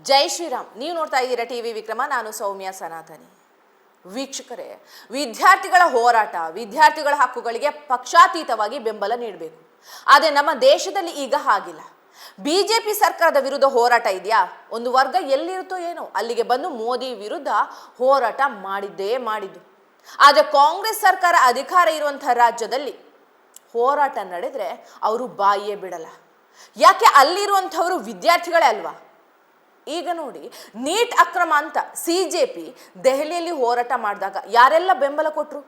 ಜೈ ಶ್ರೀರಾಮ್. ನೀವು ನೋಡ್ತಾ ಇದ್ದೀರಾ ಟಿವಿ ವಿಕ್ರಮ. ನಾನು ಸೌಮ್ಯ ಸನಾತನಿ. ವೀಕ್ಷಕರೇ, ವಿದ್ಯಾರ್ಥಿಗಳ ಹೋರಾಟ, ವಿದ್ಯಾರ್ಥಿಗಳ ಹಕ್ಕುಗಳಿಗೆ ಪಕ್ಷಾತೀತವಾಗಿ ಬೆಂಬಲ ನೀಡಬೇಕು. ಆದರೆ ನಮ್ಮ ದೇಶದಲ್ಲಿ ಈಗ ಹಾಗಿಲ್ಲ. ಬಿಜೆಪಿ ಸರ್ಕಾರದ ವಿರುದ್ಧ ಹೋರಾಟ ಇದೆಯಾ? ಒಂದು ವರ್ಗ ಎಲ್ಲಿರುತ್ತೋ ಏನೋ ಅಲ್ಲಿಗೆ ಬಂದು ಮೋದಿ ವಿರುದ್ಧ ಹೋರಾಟ ಮಾಡಿದ್ದೇ ಮಾಡಿದ್ದು. ಆದರೆ ಕಾಂಗ್ರೆಸ್ ಸರ್ಕಾರ ಅಧಿಕಾರ ಇರುವಂತಹ ರಾಜ್ಯದಲ್ಲಿ ಹೋರಾಟ ನಡೆದ್ರೆ ಅವರು ಬಾಯಿಯೇ ಬಿಡಲ್ಲ. ಯಾಕೆ? ಅಲ್ಲಿರುವಂಥವರು ವಿದ್ಯಾರ್ಥಿಗಳೇ ಅಲ್ವಾ. ಈಗ ನೋಡಿ, ನೀಟ್ ಅಕ್ರಮ ಅಂತ ಸಿಜೆಪಿ ದೆಹಲಿಯಲ್ಲಿ ಹೋರಾಟ ಮಾಡಿದಾಗ ಯಾರೆಲ್ಲ ಬೆಂಬಲ ಕೊಟ್ಟರು?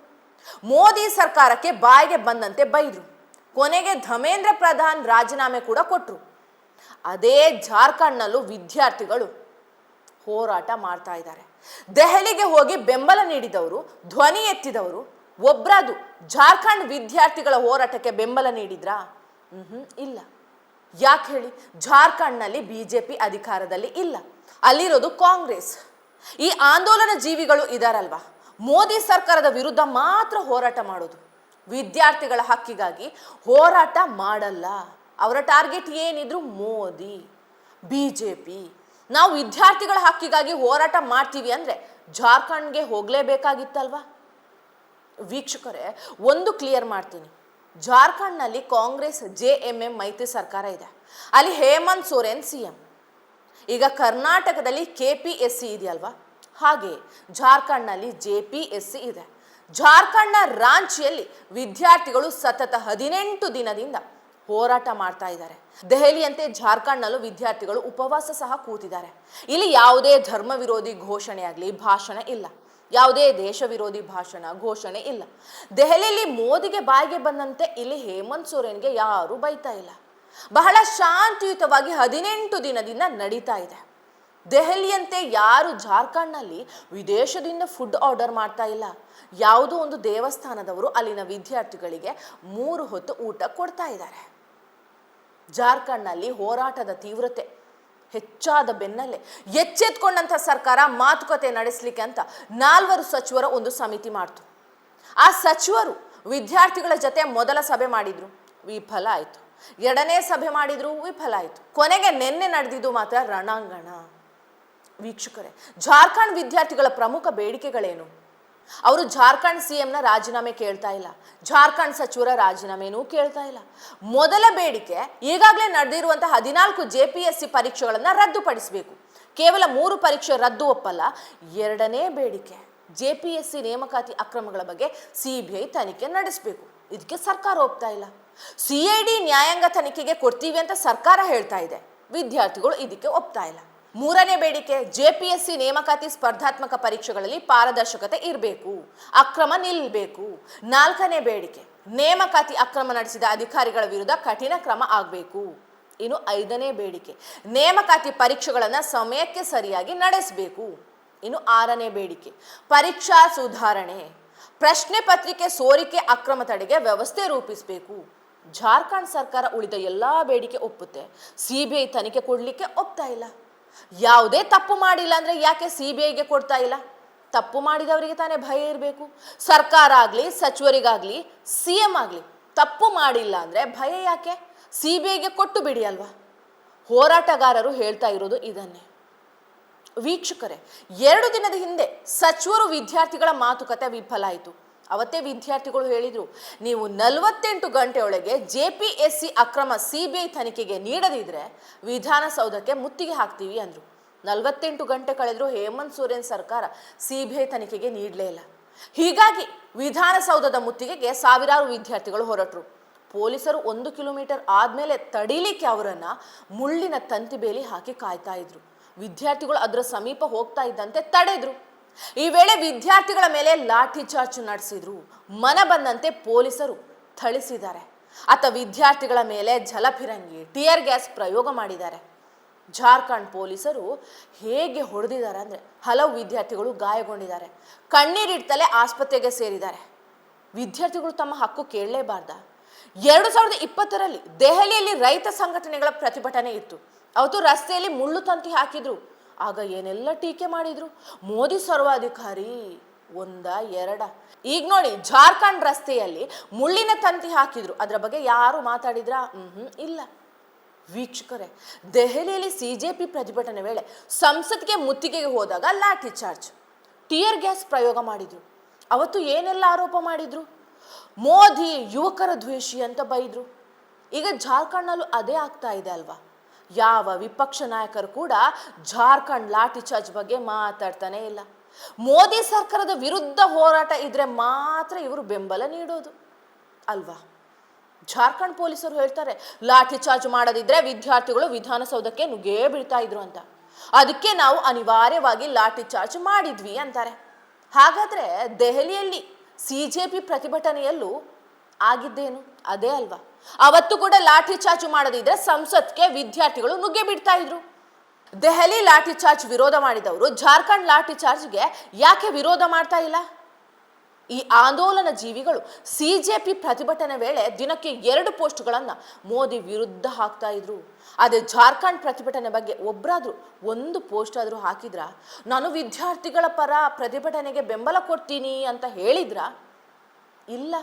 ಮೋದಿ ಸರ್ಕಾರಕ್ಕೆ ಬಾಯಿಗೆ ಬಂದಂತೆ ಬೈದ್ರು. ಕೊನೆಗೆ ಧರ್ಮೇಂದ್ರ ಪ್ರಧಾನ್ ರಾಜೀನಾಮೆ ಕೂಡ ಕೊಟ್ಟರು. ಅದೇ ಜಾರ್ಖಂಡ್ನಲ್ಲೂ ವಿದ್ಯಾರ್ಥಿಗಳು ಹೋರಾಟ ಮಾಡ್ತಾ ಇದ್ದಾರೆ. ದೆಹಲಿಗೆ ಹೋಗಿ ಬೆಂಬಲ ನೀಡಿದವರು, ಧ್ವನಿ ಎತ್ತಿದವರು ಒಬ್ರಾದು ಜಾರ್ಖಂಡ್ ವಿದ್ಯಾರ್ಥಿಗಳ ಹೋರಾಟಕ್ಕೆ ಬೆಂಬಲ ನೀಡಿದ್ರಾ? ಇಲ್ಲ. ಯಾಕೆ ಹೇಳಿ? ಜಾರ್ಖಂಡ್ನಲ್ಲಿ ಬಿಜೆಪಿ ಅಧಿಕಾರದಲ್ಲಿ ಇಲ್ಲ, ಅಲ್ಲಿರೋದು ಕಾಂಗ್ರೆಸ್. ಈ ಆಂದೋಲನ ಜೀವಿಗಳು ಇದಾರಲ್ವಾ, ಮೋದಿ ಸರ್ಕಾರದ ವಿರುದ್ಧ ಮಾತ್ರ ಹೋರಾಟ ಮಾಡೋದು. ವಿದ್ಯಾರ್ಥಿಗಳ ಹಕ್ಕಿಗಾಗಿ ಹೋರಾಟ ಮಾಡಲ್ಲ. ಅವರ ಟಾರ್ಗೆಟ್ ಏನಿದ್ರು ಮೋದಿ, ಬಿಜೆಪಿ. ನಾವು ವಿದ್ಯಾರ್ಥಿಗಳ ಹಕ್ಕಿಗಾಗಿ ಹೋರಾಟ ಮಾಡ್ತೀವಿ ಅಂದ್ರೆ ಜಾರ್ಖಂಡ್ಗೆ ಹೋಗಲೇಬೇಕಾಗಿತ್ತಲ್ವಾ? ವೀಕ್ಷಕರೇ, ಒಂದು ಕ್ಲಿಯರ್ ಮಾಡ್ತೀನಿ. ಜಾರ್ಖಂಡ್ನಲ್ಲಿ ಕಾಂಗ್ರೆಸ್ JMM ಮೈತ್ರಿ ಸರ್ಕಾರ ಇದೆ. ಅಲ್ಲಿ ಹೇಮಂತ್ ಸೊರೇನ್ CM. ಈಗ ಕರ್ನಾಟಕದಲ್ಲಿ KPSC ಇದೆಯಲ್ವಾ, ಹಾಗೆ ಜಾರ್ಖಂಡ್ನಲ್ಲಿ JPSC ಇದೆ. ಜಾರ್ಖಂಡ್ನ ರಾಂಚಿಯಲ್ಲಿ ವಿದ್ಯಾರ್ಥಿಗಳು ಸತತ 18 ದಿನದಿಂದ ಹೋರಾಟ ಮಾಡ್ತಾ ಇದ್ದಾರೆ. ದೆಹಲಿಯಂತೆ ಜಾರ್ಖಂಡ್ನಲ್ಲೂ ವಿದ್ಯಾರ್ಥಿಗಳು ಉಪವಾಸ ಸಹ ಕೂತಿದ್ದಾರೆ. ಇಲ್ಲಿ ಯಾವುದೇ ಧರ್ಮ ವಿರೋಧಿ ಘೋಷಣೆ ಆಗಲಿ, ಭಾಷಣ ಇಲ್ಲ. ಯಾವುದೇ ದೇಶ ವಿರೋಧಿ ಭಾಷಣ, ಘೋಷಣೆ ಇಲ್ಲ. ದೆಹಲಿಯಲ್ಲಿ ಮೋದಿಗೆ ಬಾಯಿಗೆ ಬಂದಂತೆ ಇಲ್ಲಿ ಹೇಮಂತ್ ಸೊರೇನ್ಗೆ ಯಾರು ಬೈತಾ ಇಲ್ಲ. ಬಹಳ ಶಾಂತಿಯುತವಾಗಿ 18 ದಿನದಿಂದ ನಡೀತಾ ಇದೆ. ದೆಹಲಿಯಂತೆ ಯಾರು ಜಾರ್ಖಂಡ್ನಲ್ಲಿ ವಿದೇಶದಿಂದ ಫುಡ್ ಆರ್ಡರ್ ಮಾಡ್ತಾ ಇಲ್ಲ. ಯಾವುದೋ ಒಂದು ದೇವಸ್ಥಾನದವರು ಅಲ್ಲಿನ ವಿದ್ಯಾರ್ಥಿಗಳಿಗೆ 3 ಹೊತ್ತು ಊಟ ಕೊಡ್ತಾ ಇದ್ದಾರೆ. ಜಾರ್ಖಂಡ್ನಲ್ಲಿ ಹೋರಾಟದ ತೀವ್ರತೆ ಹೆಚ್ಚಾದ ಬೆನ್ನಲ್ಲೇ ಎಚ್ಚೆತ್ಕೊಂಡಂಥ ಸರ್ಕಾರ ಮಾತುಕತೆ ನಡೆಸಲಿಕ್ಕೆ ಅಂತ 4 ಸಚಿವರ ಒಂದು ಸಮಿತಿ ಮಾಡ್ತು. ಆ ಸಚಿವರು ವಿದ್ಯಾರ್ಥಿಗಳ ಜೊತೆ ಮೊದಲ ಸಭೆ ಮಾಡಿದ್ರು, ವಿಫಲ ಆಯಿತು. 2ನೇ ಸಭೆ ಮಾಡಿದ್ರು, ವಿಫಲ ಆಯಿತು. ಕೊನೆಗೆ ನಿನ್ನೆ ನಡೆದಿದ್ದು ಮಾತ್ರ ರಣಾಂಗಣ. ವೀಕ್ಷಕರೇ, ಜಾರ್ಖಂಡ್ ವಿದ್ಯಾರ್ಥಿಗಳ ಪ್ರಮುಖ ಬೇಡಿಕೆಗಳೇನು? ಅವರು ಜಾರ್ಖಂಡ್ CMನ ರಾಜೀನಾಮೆ ಕೇಳ್ತಾ ಇಲ್ಲ, ಜಾರ್ಖಂಡ್ ಸಚಿವರ ರಾಜೀನಾಮೆನೂ ಕೇಳ್ತಾ ಇಲ್ಲ. ಮೊದಲ ಬೇಡಿಕೆ, ಈಗಾಗಲೇ ನಡೆದಿರುವಂತಹ 14 JPSC ಪರೀಕ್ಷೆಗಳನ್ನು ರದ್ದುಪಡಿಸಬೇಕು. ಕೇವಲ 3 ಪರೀಕ್ಷೆ ರದ್ದು ಒಪ್ಪಲ್ಲ. 2ನೇ ಬೇಡಿಕೆ, JPSC ನೇಮಕಾತಿ ಅಕ್ರಮಗಳ ಬಗ್ಗೆ CBI ತನಿಖೆ ನಡೆಸಬೇಕು. ಇದಕ್ಕೆ ಸರ್ಕಾರ ಒಪ್ತಾ ಇಲ್ಲ. CID ನ್ಯಾಯಾಂಗ ತನಿಖೆಗೆ ಕೊಡ್ತೀವಿ ಅಂತ ಸರ್ಕಾರ ಹೇಳ್ತಾ ಇದೆ. ವಿದ್ಯಾರ್ಥಿಗಳು ಇದಕ್ಕೆ ಒಪ್ತಾ ಇಲ್ಲ. 3ನೇ ಬೇಡಿಕೆ, JPSC ನೇಮಕಾತಿ ಸ್ಪರ್ಧಾತ್ಮಕ ಪರೀಕ್ಷೆಗಳಲ್ಲಿ ಪಾರದರ್ಶಕತೆ ಇರಬೇಕು, ಅಕ್ರಮ ನಿಲ್ಲಬೇಕು. 4ನೇ ಬೇಡಿಕೆ, ನೇಮಕಾತಿ ಅಕ್ರಮ ನಡೆಸಿದ ಅಧಿಕಾರಿಗಳ ವಿರುದ್ಧ ಕಠಿಣ ಕ್ರಮ ಆಗಬೇಕು. ಇನ್ನು 5ನೇ ಬೇಡಿಕೆ, ನೇಮಕಾತಿ ಪರೀಕ್ಷೆಗಳನ್ನು ಸಮಯಕ್ಕೆ ಸರಿಯಾಗಿ ನಡೆಸಬೇಕು. ಇನ್ನು 6ನೇ ಬೇಡಿಕೆ, ಪರೀಕ್ಷಾ ಸುಧಾರಣೆ, ಪ್ರಶ್ನೆ ಪತ್ರಿಕೆ ಸೋರಿಕೆ ಅಕ್ರಮ ತಡೆಗೆ ವ್ಯವಸ್ಥೆ ರೂಪಿಸಬೇಕು. ಜಾರ್ಖಂಡ್ ಸರ್ಕಾರ ಉಳಿದ ಎಲ್ಲಾ ಬೇಡಿಕೆ ಒಪ್ಪುತ್ತೆ, CBI ತನಿಖೆ ಕೊಡಲಿಕ್ಕೆ ಒಪ್ತಾ ಇಲ್ಲ. ಯಾವುದೇ ತಪ್ಪು ಮಾಡಿಲ್ಲ ಅಂದ್ರೆ ಯಾಕೆ CBIಗೆ ಕೊಡ್ತಾ ಇಲ್ಲ? ತಪ್ಪು ಮಾಡಿದವರಿಗೆ ತಾನೇ ಭಯ ಇರಬೇಕು. ಸರ್ಕಾರ ಆಗಲಿ, ಸಚಿವರಿಗಾಗಲಿ, CM ಆಗಲಿ ತಪ್ಪು ಮಾಡಿಲ್ಲ ಅಂದ್ರೆ ಭಯ ಯಾಕೆ? CBIಗೆ ಕೊಟ್ಟು ಬಿಡಿ ಅಲ್ವಾ. ಹೋರಾಟಗಾರರು ಹೇಳ್ತಾ ಇರೋದು ಇದನ್ನೇ. ವೀಕ್ಷಕರೇ, 2 ದಿನದ ಹಿಂದೆ ಸಚಿವರು ವಿದ್ಯಾರ್ಥಿಗಳ ಮಾತುಕತೆ ವಿಫಲ ಆಯಿತು. ಅವತ್ತೇ ವಿದ್ಯಾರ್ಥಿಗಳು ಹೇಳಿದ್ರು, ನೀವು 48 ಗಂಟೆಯೊಳಗೆ JPSC ಅಕ್ರಮ CBI ತನಿಖೆಗೆ ನೀಡದಿದ್ರೆ ವಿಧಾನಸೌಧಕ್ಕೆ ಮುತ್ತಿಗೆ ಹಾಕ್ತೀವಿ ಅಂದ್ರು. 48 ಗಂಟೆ ಕಳೆದರೂ ಹೇಮಂತ್ ಸೊರೇನ್ ಸರ್ಕಾರ CBI ತನಿಖೆಗೆ ನೀಡಲೇ ಇಲ್ಲ. ಹೀಗಾಗಿ ವಿಧಾನಸೌಧದ ಮುತ್ತಿಗೆಗೆ ಸಾವಿರಾರು ವಿದ್ಯಾರ್ಥಿಗಳು ಹೊರಟರು. ಪೊಲೀಸರು 1 ಕಿಲೋಮೀಟರ್ ಆದ್ಮೇಲೆ ತಡೀಲಿಕ್ಕೆ ಅವರನ್ನ ಮುಳ್ಳಿನ ತಂತಿ ಬೇಲಿ ಹಾಕಿ ಕಾಯ್ತಾ ಇದ್ರು. ವಿದ್ಯಾರ್ಥಿಗಳು ಅದರ ಸಮೀಪ ಹೋಗ್ತಾ ಇದ್ದಂತೆ ತಡೆದ್ರು. ಈ ವೇಳೆ ವಿದ್ಯಾರ್ಥಿಗಳ ಮೇಲೆ ಲಾಠಿ ಚಾರ್ಜ್ ನಡೆಸಿದ್ರು. ಮನ ಬಂದಂತೆ ಪೊಲೀಸರು ಥಳಿಸಿದ್ದಾರೆ. ವಿದ್ಯಾರ್ಥಿಗಳ ಮೇಲೆ ಜಲಫಿರಂಗಿ, ಟಿಯರ್ ಗ್ಯಾಸ್ ಪ್ರಯೋಗ ಮಾಡಿದ್ದಾರೆ. ಜಾರ್ಖಂಡ್ ಪೊಲೀಸರು ಹೇಗೆ ಹೊಡೆದಿದ್ದಾರೆ ಅಂದ್ರೆ ಹಲವು ವಿದ್ಯಾರ್ಥಿಗಳು ಗಾಯಗೊಂಡಿದ್ದಾರೆ. ಕಣ್ಣೀರಿಡ್ತಲೇ ಆಸ್ಪತ್ರೆಗೆ ಸೇರಿದ್ದಾರೆ. ವಿದ್ಯಾರ್ಥಿಗಳು ತಮ್ಮ ಹಕ್ಕು ಕೇಳಲೇಬಾರ್ದ? 2020ರಲ್ಲಿ ದೆಹಲಿಯಲ್ಲಿ ರೈತ ಸಂಘಟನೆಗಳ ಪ್ರತಿಭಟನೆ ಇತ್ತು. ಅವತ್ತು ರಸ್ತೆಯಲ್ಲಿ ಮುಳ್ಳು ತಂತಿ ಹಾಕಿದ್ರು. ಆಗ ಏನೆಲ್ಲ ಟೀಕೆ ಮಾಡಿದ್ರು. ಮೋದಿ ಸರ್ವಾಧಿಕಾರಿ, 1 2. ಈಗ ನೋಡಿ, ಜಾರ್ಖಂಡ್ ರಸ್ತೆಯಲ್ಲಿ ಮುಳ್ಳಿನ ತಂತಿ ಹಾಕಿದ್ರು. ಅದರ ಬಗ್ಗೆ ಯಾರು ಮಾತಾಡಿದ್ರಾ? ಇಲ್ಲ. ವೀಕ್ಷಕರೇ, ದೆಹಲಿಯಲ್ಲಿ ಸಿಜೆಪಿ ಪ್ರತಿಭಟನೆ ವೇಳೆ ಸಂಸತ್ಗೆ ಮುತ್ತಿಗೆಗೆ ಹೋದಾಗ ಲಾಠಿ ಚಾರ್ಜ್, ಟಿಯರ್ ಗ್ಯಾಸ್ ಪ್ರಯೋಗ ಮಾಡಿದ್ರು. ಅವತ್ತು ಏನೆಲ್ಲ ಆರೋಪ ಮಾಡಿದ್ರು? ಮೋದಿ ಯುವಕರ ದ್ವೇಷಿ ಅಂತ ಬೈದ್ರು. ಈಗ ಜಾರ್ಖಂಡ್ನಲ್ಲೂ ಅದೇ ಆಗ್ತಾ ಇದೆ ಅಲ್ವಾ? ಯಾವ ವಿಪಕ್ಷ ನಾಯಕರು ಕೂಡ ಜಾರ್ಖಂಡ್ ಲಾಠಿ ಚಾರ್ಜ್ ಬಗ್ಗೆ ಮಾತಾಡ್ತಾನೆ ಇಲ್ಲ. ಮೋದಿ ಸರ್ಕಾರದ ವಿರುದ್ಧ ಹೋರಾಟ ಇದ್ರೆ ಮಾತ್ರ ಇವರು ಬೆಂಬಲ ನೀಡೋದು ಅಲ್ವಾ? ಜಾರ್ಖಂಡ್ ಪೊಲೀಸರು ಹೇಳ್ತಾರೆ, ಲಾಠಿ ಚಾರ್ಜ್ ಮಾಡದಿದ್ರೆ ವಿದ್ಯಾರ್ಥಿಗಳು ವಿಧಾನಸೌಧಕ್ಕೆ ನುಗ್ಗೇ ಬೀಳ್ತಾ ಇದ್ರು ಅಂತ. ಅದಕ್ಕೆ ನಾವು ಅನಿವಾರ್ಯವಾಗಿ ಲಾಠಿ ಚಾರ್ಜ್ ಮಾಡಿದ್ವಿ ಅಂತಾರೆ. ಹಾಗಾದ್ರೆ ದೆಹಲಿಯಲ್ಲಿ ಸಿಜೆಪಿ ಪ್ರತಿಭಟನೆಯಲ್ಲೂ ಆಗಿದ್ದೇನು ಅದೇ ಅಲ್ವಾ? ಅವತ್ತು ಕೂಡ ಲಾಠಿ ಚಾರ್ಜ್ ಮಾಡದಿದ್ರೆ ಸಂಸತ್ಗೆ ವಿದ್ಯಾರ್ಥಿಗಳು ನುಗ್ಗೆ ಬಿಡ್ತಾ ಇದ್ರು. ದೆಹಲಿ ಲಾಠಿ ಚಾರ್ಜ್ ವಿರೋಧ ಮಾಡಿದವರು ಜಾರ್ಖಂಡ್ ಲಾಠಿ ಚಾರ್ಜ್ಗೆ ಯಾಕೆ ವಿರೋಧ ಮಾಡ್ತಾ ಇಲ್ಲ? ಈ ಆಂದೋಲನ ಜೀವಿಗಳು ಸಿಜೆಪಿ ಪ್ರತಿಭಟನೆ ವೇಳೆ ದಿನಕ್ಕೆ 2 ಪೋಸ್ಟ್ಗಳನ್ನು ಮೋದಿ ವಿರುದ್ಧ ಹಾಕ್ತಾ ಇದ್ರು. ಅದೇ ಜಾರ್ಖಂಡ್ ಪ್ರತಿಭಟನೆ ಬಗ್ಗೆ ಒಬ್ಬರಾದ್ರೂ 1 ಪೋಸ್ಟ್ ಆದ್ರೂ ಹಾಕಿದ್ರ? ನಾನು ವಿದ್ಯಾರ್ಥಿಗಳ ಪರ ಪ್ರತಿಭಟನೆಗೆ ಬೆಂಬಲ ಕೊಡ್ತೀನಿ ಅಂತ ಹೇಳಿದ್ರ? ಇಲ್ಲ.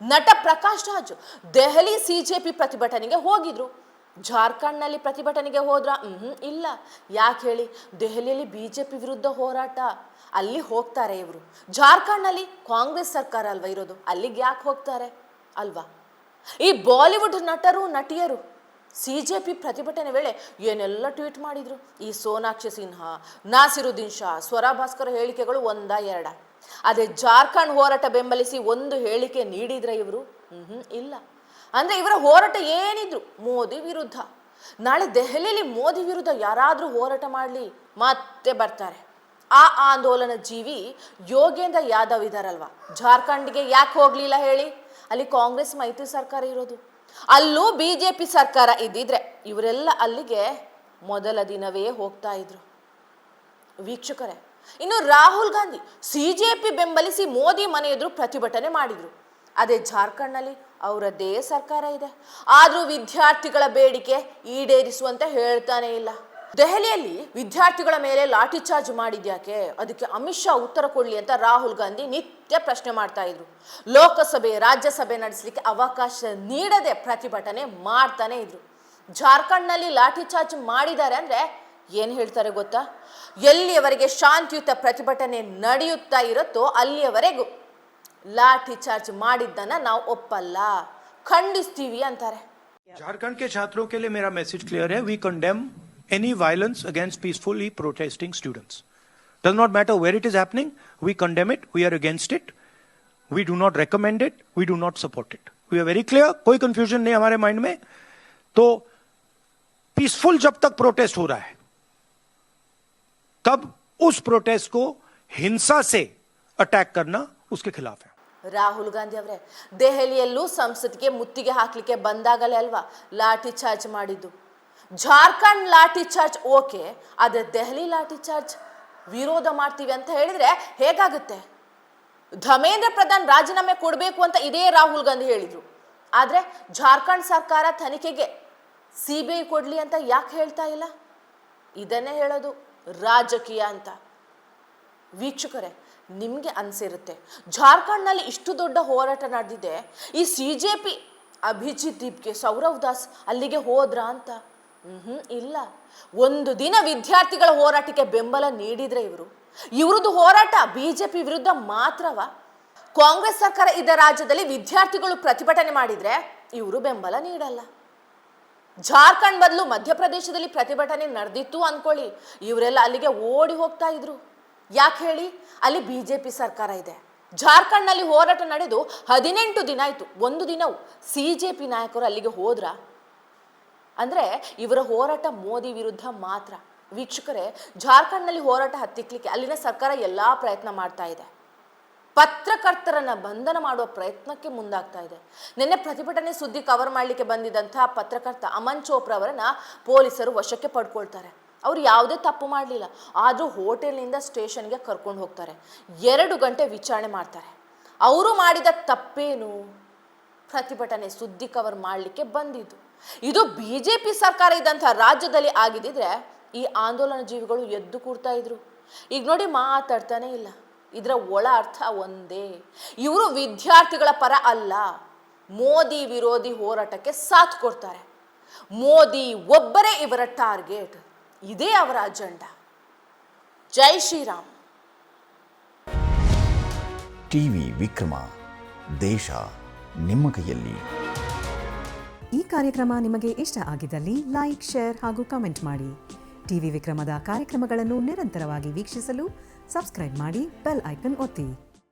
ನಟ ಪ್ರಕಾಶ್ ರಾಜ್ ದೆಹಲಿ ಸಿಜೆಪಿ ಪ್ರತಿಭಟನೆಗೆ ಹೋಗಿದ್ರು. ಜಾರ್ಖಂಡ್ನಲ್ಲಿ ಪ್ರತಿಭಟನೆಗೆ ಹೋದ್ರ? ಇಲ್ಲ. ಯಾಕೆ ಹೇಳಿ? ದೆಹಲಿಯಲ್ಲಿ ಬಿಜೆಪಿ ವಿರುದ್ಧ ಹೋರಾಟ, ಅಲ್ಲಿ ಹೋಗ್ತಾರೆ ಇವರು. ಜಾರ್ಖಂಡ್ನಲ್ಲಿ ಕಾಂಗ್ರೆಸ್ ಸರ್ಕಾರ ಅಲ್ವಾ ಇರೋದು, ಅಲ್ಲಿಗೆ ಯಾಕೆ ಹೋಗ್ತಾರೆ ಅಲ್ವಾ? ಈ ಬಾಲಿವುಡ್ ನಟರು ನಟಿಯರು ಸಿಜೆಪಿ ಪ್ರತಿಭಟನೆ ವೇಳೆ ಏನೆಲ್ಲ ಟ್ವೀಟ್ ಮಾಡಿದ್ರು. ಈ ಸೋನಾಕ್ಷಿ ಸಿನ್ಹಾ, ನಾಸಿರುದ್ದೀನ್ ಶಾ, ಸ್ವರಾ ಭಾಸ್ಕರ್ ಹೇಳಿಕೆಗಳು 1-2. ಅದೇ ಜಾರ್ಖಂಡ್ ಹೋರಾಟ ಬೆಂಬಲಿಸಿ 1 ಹೇಳಿಕೆ ನೀಡಿದ್ರೆ ಇವರು? ಇಲ್ಲ. ಅಂದ್ರೆ ಇವರ ಹೋರಾಟ ಏನಿದ್ರು ಮೋದಿ ವಿರುದ್ಧ. ನಾಳೆ ದೆಹಲಿಯಲ್ಲಿ ಮೋದಿ ವಿರುದ್ಧ ಯಾರಾದ್ರೂ ಹೋರಾಟ ಮಾಡಲಿ ಮತ್ತೆ ಬರ್ತಾರೆ. ಆ ಆಂದೋಲನ ಜೀವಿ ಯೋಗೇಂದ್ರ ಯಾದವ್ ಇದಾರಲ್ವಾ, ಜಾರ್ಖಂಡ್ಗೆ ಯಾಕೆ ಹೋಗ್ಲಿಲ್ಲ ಹೇಳಿ? ಅಲ್ಲಿ ಕಾಂಗ್ರೆಸ್ ಮೈತ್ರಿ ಸರ್ಕಾರ ಇರೋದು. ಅಲ್ಲೂ ಬಿಜೆಪಿ ಸರ್ಕಾರ ಇದ್ದಿದ್ರೆ ಇವರೆಲ್ಲ ಅಲ್ಲಿಗೆ ಮೊದಲ ದಿನವೇ ಹೋಗ್ತಾ ಇದ್ರು. ವೀಕ್ಷಕರೇ, ಇನ್ನು ರಾಹುಲ್ ಗಾಂಧಿ ಸಿಜೆಪಿ ಬೆಂಬಲಿಸಿ ಮೋದಿ ಮನೆ ಎದುರು ಪ್ರತಿಭಟನೆ ಮಾಡಿದ್ರು. ಅದೇ ಜಾರ್ಖಂಡ್ನಲ್ಲಿ ಅವರದ್ದೇ ಸರ್ಕಾರ ಇದೆ. ಆದ್ರೂ ವಿದ್ಯಾರ್ಥಿಗಳ ಬೇಡಿಕೆ ಈಡೇರಿಸುವಂತೆ ಹೇಳ್ತಾನೆ ಇಲ್ಲ. ದೆಹಲಿಯಲ್ಲಿ ವಿದ್ಯಾರ್ಥಿಗಳ ಮೇಲೆ ಲಾಠಿ ಚಾರ್ಜ್ ಮಾಡಿದ್ಯಾಕೆ, ಅದಕ್ಕೆ ಅಮಿತ್ ಶಾ ಉತ್ತರ ಕೊಡ್ಲಿ ಅಂತ ರಾಹುಲ್ ಗಾಂಧಿ ನಿತ್ಯ ಪ್ರಶ್ನೆ ಮಾಡ್ತಾ ಇದ್ರು. ಲೋಕಸಭೆ ರಾಜ್ಯಸಭೆ ನಡೆಸಲಿಕ್ಕೆ ಅವಕಾಶ ನೀಡದೆ ಪ್ರತಿಭಟನೆ ಮಾಡ್ತಾನೆ ಇದ್ರು. ಜಾರ್ಖಂಡ್ನಲ್ಲಿ ಲಾಠಿ ಚಾರ್ಜ್ ಮಾಡಿದ್ದಾರೆ ಅಂದ್ರೆ ಏನ್ ಹೇಳ್ತಾರೆ ಗೊತ್ತಾ? ಎಲ್ಲಿಯವರೆಗೆ ಶಾಂತಿಯುತ ಪ್ರತಿಭಟನೆ ನಡೆಯುತ್ತಾ ಇರುತ್ತೋ ಅಲ್ಲಿಯವರೆಗೂ ಲಾಠಿ ಚಾರ್ಜ್ ಮಾಡಿದ್ದನ್ನ ನಾವು ಒಪ್ಪಲ್ಲ, ಖಂಡಿಸ್ತೀವಿ ಅಂತಾರೆ. झारखंड के छात्रों के लिए मेरा मैसेज क्लियर है. We condemn any violence against peacefully protesting students. Does not matter where it is happening, we condemn it, we are against it, we do not recommend it, we do not support it. We are very clear, कोई confusion नहीं हमारे mind में. तो peaceful जब तक protest हो रहा है तब उस प्रोटेस्ट को हिंसा से अटैक करना उसके खिलाफ है. ರಾಹುಲ್ ಗಾಂಧಿ ಅವರೇ, ದೆಹಲಿಯಲ್ಲೂ ಸಂಸತ್ಗೆ ಮುತ್ತಿಗೆ ಹಾಕ್ಲಿಕ್ಕೆ ಬಂದಾಗಲೇ ಅಲ್ವಾ ಲಾಠಿ ಚಾರ್ಜ್ ಮಾಡಿದ್ದು. ಜಾರ್ಖಂಡ್ ಲಾಠಿ ಚಾರ್ಜ್ ಓಕೆ, ಆದ್ರೆ ದೆಹಲಿ ಲಾಠಿ ಚಾರ್ಜ್ ವಿರೋಧ ಮಾಡ್ತೀವಿ ಅಂತ ಹೇಳಿದ್ರೆ ಹೇಗಾಗುತ್ತೆ? ಧರ್ಮೇಂದ್ರ ಪ್ರಧಾನ್ ರಾಜೀನಾಮೆ ಕೊಡಬೇಕು ಅಂತ ಇದೇ ರಾಹುಲ್ ಗಾಂಧಿ ಹೇಳಿದ್ರು. ಆದ್ರೆ ಜಾರ್ಖಂಡ್ ಸರ್ಕಾರ ತನಿಖೆಗೆ ಸಿಬಿಐ ಕೊಡ್ಲಿ ಅಂತ ಯಾಕೆ ಹೇಳ್ತಾ ಇಲ್ಲ? ಇದನ್ನೇ ಹೇಳೋದು ರಾಜಕೀಯ ಅಂತ. ವೀಕ್ಷಕರೇ, ನಿಮ್ಗೆ ಅನ್ಸಿರುತ್ತೆ ಜಾರ್ಖಂಡ್ನಲ್ಲಿ ಇಷ್ಟು ದೊಡ್ಡ ಹೋರಾಟ ನಡೆದಿದೆ, ಈ ಸಿಜೆಪಿ ಅಭಿಜಿತ್ ದೀಪ್ಗೆ ಸೌರವ್ ದಾಸ್ ಅಲ್ಲಿಗೆ ಹೋದ್ರ ಅಂತ? ಇಲ್ಲ. 1 ದಿನ ವಿದ್ಯಾರ್ಥಿಗಳ ಹೋರಾಟಕ್ಕೆ ಬೆಂಬಲ ನೀಡಿದ್ರೆ ಇವ್ರದ್ದು ಹೋರಾಟ ಬಿಜೆಪಿ ವಿರುದ್ಧ ಮಾತ್ರವಾ? ಕಾಂಗ್ರೆಸ್ ಸರ್ಕಾರ ಇದ್ದ ರಾಜ್ಯದಲ್ಲಿ ವಿದ್ಯಾರ್ಥಿಗಳು ಪ್ರತಿಭಟನೆ ಮಾಡಿದ್ರೆ ಇವರು ಬೆಂಬಲ ನೀಡಲ್ಲ. ಜಾರ್ಖಂಡ್ ಬದಲು ಮಧ್ಯಪ್ರದೇಶದಲ್ಲಿ ಪ್ರತಿಭಟನೆ ನಡೆದಿತ್ತು ಅನ್ಕೊಳ್ಳಿ, ಇವರೆಲ್ಲ ಅಲ್ಲಿಗೆ ಓಡಿ ಹೋಗ್ತಾ ಇದ್ರು. ಯಾಕೆ ಹೇಳಿ? ಅಲ್ಲಿ ಬಿಜೆಪಿ ಸರ್ಕಾರ ಇದೆ. ಜಾರ್ಖಂಡ್ನಲ್ಲಿ ಹೋರಾಟ ನಡೆದು 18 ದಿನ ಆಯ್ತು. 1 ದಿನವೂ ಸಿಜೆಪಿ ನಾಯಕರು ಅಲ್ಲಿಗೆ ಹೋದ್ರ? ಅಂದ್ರೆ ಇವರ ಹೋರಾಟ ಮೋದಿ ವಿರುದ್ಧ ಮಾತ್ರ. ವೀಕ್ಷಕರೇ, ಜಾರ್ಖಂಡ್ನಲ್ಲಿ ಹೋರಾಟ ಹತ್ತಿಕ್ಲಿಕ್ಕೆ ಅಲ್ಲಿನ ಸರ್ಕಾರ ಎಲ್ಲಾ ಪ್ರಯತ್ನ ಮಾಡ್ತಾ ಇದೆ. ಪತ್ರಕರ್ತರನ್ನ ಬಂಧನ ಮಾಡುವ ಪ್ರಯತ್ನಕ್ಕೆ ಮುಂದಾಗ್ತಾ ಇದೆ. ನಿನ್ನೆ ಪ್ರತಿಭಟನೆ ಸುದ್ದಿ ಕವರ್ ಮಾಡಲಿಕ್ಕೆ ಬಂದಿದ್ದಂತಹ ಪತ್ರಕರ್ತ ಅಮನ್ ಚೋಪ್ರಾ ಅವರನ್ನ ಪೊಲೀಸರು ವಶಕ್ಕೆ ಪಡ್ಕೊಳ್ತಾರೆ. ಅವ್ರು ಯಾವುದೇ ತಪ್ಪು ಮಾಡಲಿಲ್ಲ, ಆದರೂ ಹೋಟೆಲ್ನಿಂದ ಸ್ಟೇಷನ್ಗೆ ಕರ್ಕೊಂಡು ಹೋಗ್ತಾರೆ. 2 ಗಂಟೆ ವಿಚಾರಣೆ ಮಾಡ್ತಾರೆ. ಅವರು ಮಾಡಿದ ತಪ್ಪೇನು? ಪ್ರತಿಭಟನೆ ಸುದ್ದಿ ಕವರ್ ಮಾಡಲಿಕ್ಕೆ ಬಂದಿದ್ದು. ಇದು ಬಿಜೆಪಿ ಸರ್ಕಾರ ಇದ್ದಂಥ ರಾಜ್ಯದಲ್ಲಿ ಆಗಿದ್ದಿದ್ರೆ ಈ ಆಂದೋಲನ ಜೀವಿಗಳು ಎದ್ದು ಕೂಡ್ತಾ ಇದ್ರು. ಈಗ ನೋಡಿ, ಮಾತಾಡ್ತಾನೆ ಇಲ್ಲ. ಇದರ ಒಳ ಅರ್ಥ ಒಂದೇ, ಇವರು ವಿದ್ಯಾರ್ಥಿಗಳ ಪರ ಅಲ್ಲ, ಮೋದಿ ವಿರೋಧಿ ಹೋರಾಟಕ್ಕೆ ಸಾಥ್ ಕೊಡ್ತಾರೆ. ಮೋದಿ ಒಬ್ಬರೇ ಇವರ ಟಾರ್ಗೆಟ್, ಇದೇ ಅವರ ಅಜೆಂಡಾ. ಜೈ ಶ್ರೀರಾಮ್. ಟಿವಿ ವಿಕ್ರಮ, ದೇಶ ನಿಮ್ಮ ಕೈಯಲ್ಲಿ. ಈ ಕಾರ್ಯಕ್ರಮ ನಿಮಗೆ ಇಷ್ಟ ಆಗಿದ್ದಲ್ಲಿ ಲೈಕ್, ಶೇರ್ ಹಾಗೂ ಕಮೆಂಟ್ ಮಾಡಿ. ಟಿವಿ ವಿಕ್ರಮದ ಕಾರ್ಯಕ್ರಮಗಳನ್ನು ನಿರಂತರವಾಗಿ ವೀಕ್ಷಿಸಲು ಸಬ್ಸ್ಕ್ರೈಬ್ ಮಾಡಿ, ಬೆಲ್ ಐಕನ್ ಒತ್ತಿ.